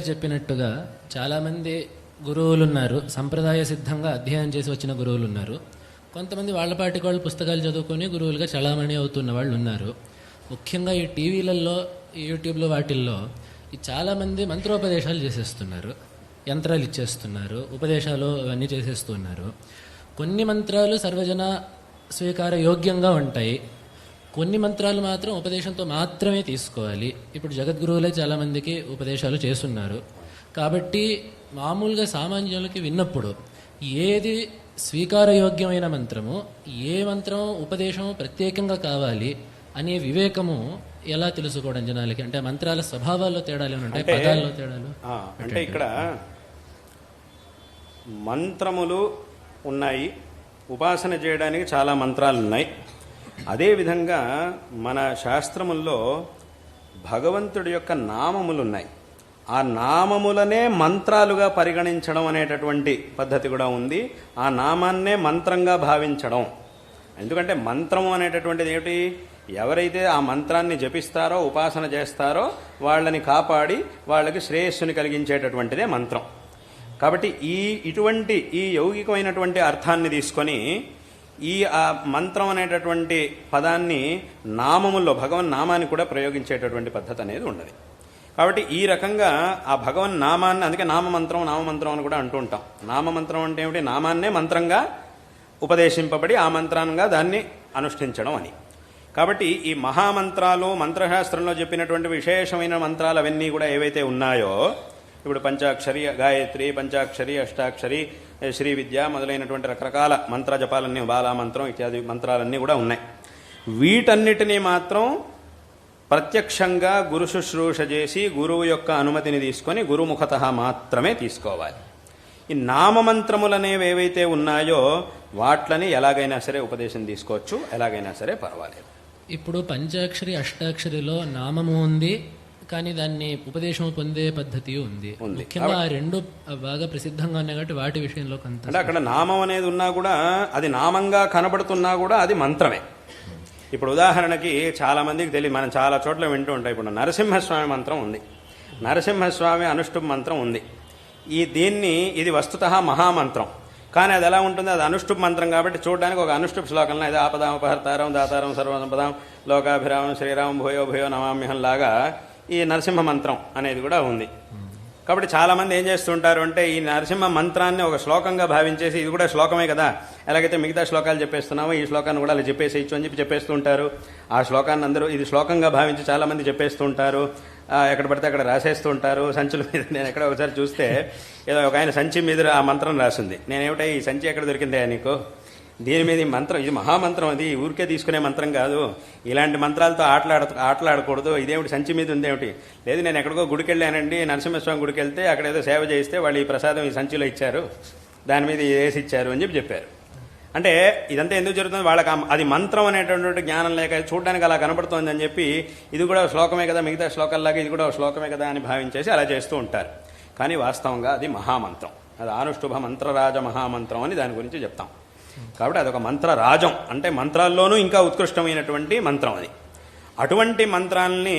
చెప్పినట్టుగా చాలామంది గురువులు ఉన్నారు, సంప్రదాయ సిద్ధంగా అధ్యయనం చేసి వచ్చిన గురువులు ఉన్నారు. కొంతమంది వాళ్ళపాటికి వాళ్ళు పుస్తకాలు చదువుకొని గురువులుగా చలామణి అవుతున్న వాళ్ళు ఉన్నారు. ముఖ్యంగా ఈ టీవీలలో, యూట్యూబ్లో వాటిల్లో ఈ చాలామంది మంత్రోపదేశాలు చేసేస్తున్నారు, యంత్రాలు ఇచ్చేస్తున్నారు, ఉపదేశాలు అవన్నీ చేసేస్తున్నారు. కొన్ని మంత్రాలు సర్వజన స్వీకార యోగ్యంగా ఉంటాయి, కొన్ని మంత్రాలు మాత్రం ఉపదేశంతో మాత్రమే తీసుకోవాలి. ఇప్పుడు జగద్గురువులే చాలామందికి ఉపదేశాలు చేస్తున్నారు. కాబట్టి మామూలుగా సామాన్యులకి విన్నప్పుడు ఏది స్వీకారయోగ్యమైన మంత్రము, ఏ మంత్రం ఉపదేశం ప్రత్యేకంగా కావాలి అనే వివేకము ఎలా తెలుసుకోవడం జనాలకి? అంటే మంత్రాల స్వభావాల్లో తేడాలు ఏమైనా ఉంటాయి, పదాల్లో తేడాలు అంటే ఇక్కడ మంత్రములు ఉన్నాయి, ఉపాసన చేయడానికి చాలా మంత్రాలు ఉన్నాయి. అదేవిధంగా మన శాస్త్రముల్లో భగవంతుడి యొక్క నామములు ఉన్నాయి. ఆ నామములనే మంత్రాలుగా పరిగణించడం అనేటటువంటి పద్ధతి కూడా ఉంది. ఆ నామాన్నే మంత్రంగా భావించడం. ఎందుకంటే మంత్రము అనేటటువంటిది ఏమిటి? ఎవరైతే ఆ మంత్రాన్ని జపిస్తారో, ఉపాసన చేస్తారో వాళ్ళని కాపాడి వాళ్ళకి శ్రేయస్సుని కలిగించేటటువంటిదే మంత్రం. కాబట్టి ఇటువంటి ఈ యౌగికమైనటువంటి అర్థాన్ని తీసుకొని ఆ మంత్రం అనేటటువంటి పదాన్ని నామముల్లో భగవన్ నామాన్ని కూడా ప్రయోగించేటటువంటి పద్ధతి అనేది ఉన్నది. కాబట్టి ఈ రకంగా ఆ భగవన్ నామాన్ని, అందుకే నామమంత్రం అని కూడా అంటూ ఉంటాం. నామమంత్రం అంటే ఏమిటి? నామాన్నే మంత్రంగా ఉపదేశింపబడి ఆ మంత్రంగా దాన్ని అనుష్ఠించడం అని. కాబట్టి ఈ మహామంత్రాలు, మంత్రశాస్త్రంలో చెప్పినటువంటి విశేషమైన మంత్రాలు అవన్నీ కూడా ఏవైతే ఉన్నాయో, ఇప్పుడు పంచాక్షరి గాయత్రి, పంచాక్షరి, అష్టాక్షరి, శ్రీ విద్య మొదలైనటువంటి రకరకాల మంత్ర జపాలన్నీ, బాలామంత్రం ఇత్యాది మంత్రాలన్నీ కూడా ఉన్నాయి. వీటన్నిటినీ మాత్రం ప్రత్యక్షంగా గురు శుశ్రూష చేసి గురువు యొక్క అనుమతిని తీసుకొని గురుముఖత మాత్రమే తీసుకోవాలి. ఈ నామమంత్రములనేవి ఏవైతే ఉన్నాయో వాట్లని ఎలాగైనా సరే ఉపదేశం తీసుకోవచ్చు, ఎలాగైనా సరే పర్వాలేదు. ఇప్పుడు పంచాక్షరి, అష్టాక్షరిలో నామము ఉంది, కానీ దాన్ని ఉపదేశం పొందే పద్ధతి ఉంది. ముఖ్యంగా ఆ రెండు బాగా ప్రసిద్ధంగా ఉన్నాయి కాబట్టి వాటి విషయంలో కొంత అక్కడ నామం అనేది ఉన్నా కూడా, అది నామంగా కనబడుతున్నా కూడా అది మంత్రమే. ఇప్పుడు ఉదాహరణకి చాలా మందికి తెలియదు, మనం చాలా చోట్ల వింటూ ఉంటాం. ఇప్పుడు నరసింహస్వామి మంత్రం ఉంది, నరసింహస్వామి అనుష్ఠుప్ మంత్రం ఉంది. ఇది వస్తుతః మహామంత్రం. కానీ అది ఎలా ఉంటుంది? అది అనుష్ఠుప్ మంత్రం కాబట్టి చూడడానికి ఒక అనుష్ఠుప్ శ్లోకంలో ఇది ఆపదామపహర్తారం దాతారం సర్వసంపదాం లోకాభిరామం శ్రీరామం భూయో భూయో నమామ్యహం లాగా ఈ నరసింహ మంత్రం అనేది కూడా ఉంది. కాబట్టి చాలా మంది ఏం చేస్తుంటారు అంటే ఈ నరసింహ మంత్రాన్ని ఒక శ్లోకంగా భావించేసి, ఇది కూడా శ్లోకమే కదా, ఎలాగైతే మిగతా శ్లోకాలు చెప్పేస్తున్నామో ఈ శ్లోకాన్ని కూడా అలా చెప్పేసేయచ్చు అని చెప్పేస్తూ ఉంటారు. ఆ శ్లోకాన్ని అందరూ ఇది శ్లోకంగా భావించి చాలా మంది చెప్పేస్తూ ఉంటారు. ఎక్కడ పడితే అక్కడ రాసేస్తూ ఉంటారు సంచుల మీద. నేను ఎక్కడ ఒకసారి చూస్తే ఏదో ఒక ఆయన సంచి మీద ఆ మంత్రం రాసింది. నేనేమిటా ఈ సంచి ఎక్కడ దొరికిందా నీకు? దీని మీద ఈ మంత్రం, ఇది మహామంత్రం, అది ఊరికే తీసుకునే మంత్రం కాదు, ఇలాంటి మంత్రాలతో ఆటలాడకూడదు, ఇదేమిటి సంచి మీద ఉందేమిటి? లేదు, నేను ఎక్కడికో గుడికి వెళ్ళానండి, నరసింహస్వామి గుడికి వెళ్తే అక్కడ ఏదో సేవ చేయిస్తే వాళ్ళు ఈ ప్రసాదం ఈ సంచిలో ఇచ్చారు, దాని మీద వేసి ఇచ్చారు అని చెప్పారు. అంటే ఇదంతా ఎందుకు జరుగుతుంది? వాళ్ళకి అది మంత్రం అనేటటువంటి జ్ఞానం లేక చూడడానికి అలా కనబడుతోంది అని చెప్పి ఇది కూడా శ్లోకమే కదా, మిగతా శ్లోకాల్లాగా ఇది కూడా శ్లోకమే కదా అని భావించేసి అలా చేస్తూ ఉంటారు. కానీ వాస్తవంగా అది మహామంత్రం, అది ఆనుష్ఠుభ మంత్రరాజ మహామంత్రం అని దాని గురించి చెప్తాం. కాబట్టి అదొక మంత్రరాజం, అంటే మంత్రాల్లోనూ ఇంకా ఉత్కృష్టమైనటువంటి మంత్రం అది. అటువంటి మంత్రాల్ని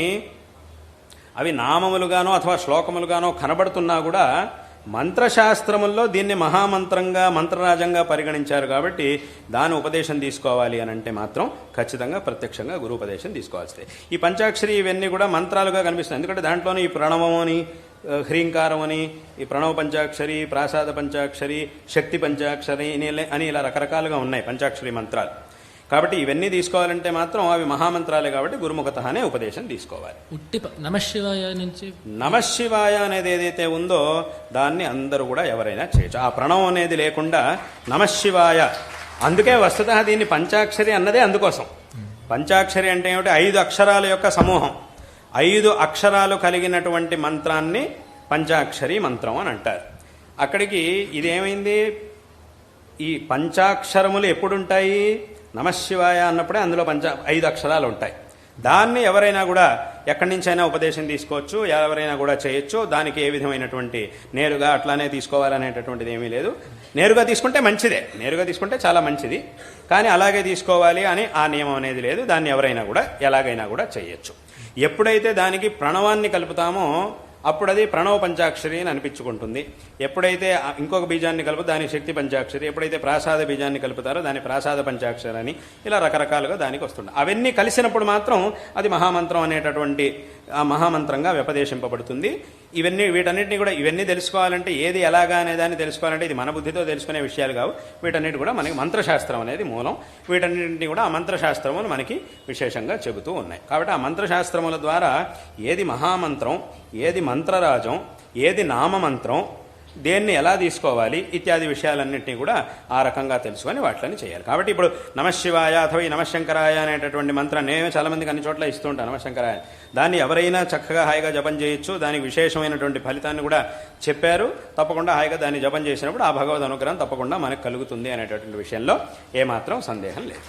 అవి నామములుగానో అథవా శ్లోకములుగానో కనబడుతున్నా కూడా మంత్రశాస్త్రముల్లో దీన్ని మహామంత్రంగా, మంత్రరాజంగా పరిగణించారు. కాబట్టి దాని ఉపదేశం తీసుకోవాలి అని అంటే మాత్రం ఖచ్చితంగా ప్రత్యక్షంగా గురు ఉపదేశం తీసుకోవాల్సిందే. ఈ పంచాక్షరి ఇవన్నీ కూడా మంత్రాలుగా కనిపిస్తున్నాయి. ఎందుకంటే దాంట్లోనే ఈ ప్రణవం అని, హ్రీంకారం అని, ఈ ప్రణవ పంచాక్షరి, ప్రాసాద పంచాక్షరి, శక్తి పంచాక్షరి అని ఇలా రకరకాలుగా ఉన్నాయి పంచాక్షరి మంత్రాలు. కాబట్టి ఇవన్నీ తీసుకోవాలంటే మాత్రం అవి మహామంత్రాలే కాబట్టి గురుముఖతనే ఉపదేశం తీసుకోవాలి. నమశివాయ నుంచి నమశివాయ అనేది ఏదైతే ఉందో దాన్ని అందరూ కూడా ఎవరైనా చేయొచ్చు. ఆ ప్రణవం అనేది లేకుండా నమశివాయ, అందుకే వస్తుతః దీన్ని పంచాక్షరి అన్నదే అందుకోసం. పంచాక్షరి అంటే ఏమిటి? 5 అక్షరాల యొక్క సమూహం. 5 అక్షరాలు కలిగినటువంటి మంత్రాన్ని పంచాక్షరి మంత్రం అని అంటారు. అక్కడికి ఇదేమైంది? ఈ పంచాక్షరములు ఎప్పుడుంటాయి? నమశివాయ అన్నప్పుడే అందులో 5 అక్షరాలు ఉంటాయి. దాన్ని ఎవరైనా కూడా ఎక్కడి నుంచైనా ఉపదేశం తీసుకోవచ్చు, ఎవరైనా కూడా చేయొచ్చు. దానికి ఏ విధమైనటువంటి నేరుగా అట్లానే తీసుకోవాలనేటటువంటిది ఏమీ లేదు. నేరుగా తీసుకుంటే మంచిదే, నేరుగా తీసుకుంటే చాలా మంచిది. కానీ అలాగే తీసుకోవాలి అని ఆ నియమం అనేది లేదు. దాన్ని ఎవరైనా కూడా ఎలాగైనా కూడా చేయొచ్చు. ఎప్పుడైతే దానికి ప్రణవాన్ని కలుపుతామో అప్పుడు అది ప్రణవ పంచాక్షరి అని అనిపించుకుంటుంది. ఎప్పుడైతే ఇంకొక బీజాన్ని కలుపు దానికి శక్తి పంచాక్షరి, ఎప్పుడైతే ప్రాసాద బీజాన్ని కలుపుతారో దాని ప్రాసాద పంచాక్షరి అని ఇలా రకరకాలుగా దానికి వస్తుంది. అవన్నీ కలిసినప్పుడు మాత్రం అది మహామంత్రం అనేటటువంటి ఆ మహామంత్రంగా వ్యపదేశింపబడుతుంది. వీటన్నిటిని కూడా ఇవన్నీ తెలుసుకోవాలంటే ఏది ఎలాగా అనేదాన్ని తెలుసుకోవాలంటే ఇది మన బుద్ధితో తెలుసుకునే విషయాలు కావు. వీటన్నిటి కూడా మనకి మంత్రశాస్త్రం అనేది మూలం. వీటన్నింటినీ కూడా ఆ మంత్రశాస్త్రములు మనకి విశేషంగా చెబుతూ ఉన్నాయి. కాబట్టి ఆ మంత్రశాస్త్రముల ద్వారా ఏది మహామంత్రం, ఏది మంత్రరాజం, ఏది నామమంత్రం, దేన్ని ఎలా తీసుకోవాలి ఇత్యాది విషయాలన్నింటినీ కూడా ఆ రకంగా తెలుసుకొని వాటిని చేయాలి. కాబట్టి ఇప్పుడు నమశివాయ అథవా ఈ నమశంకరాయ అనేటటువంటి మంత్రాన్ని నేనే చాలా మందికి అన్ని చోట్ల ఇస్తూ ఉంటాను. నమశంకరాయ దాన్ని ఎవరైనా చక్కగా హాయిగా జపం చేయొచ్చు. దానికి విశేషమైనటువంటి ఫలితాన్ని కూడా చెప్పారు. తప్పకుండా హాయిగా దాన్ని జపం చేసినప్పుడు ఆ భగవద్ అనుగ్రహం తప్పకుండా మనకు కలుగుతుంది అనేటటువంటి విషయంలో ఏమాత్రం సందేహం లేదు.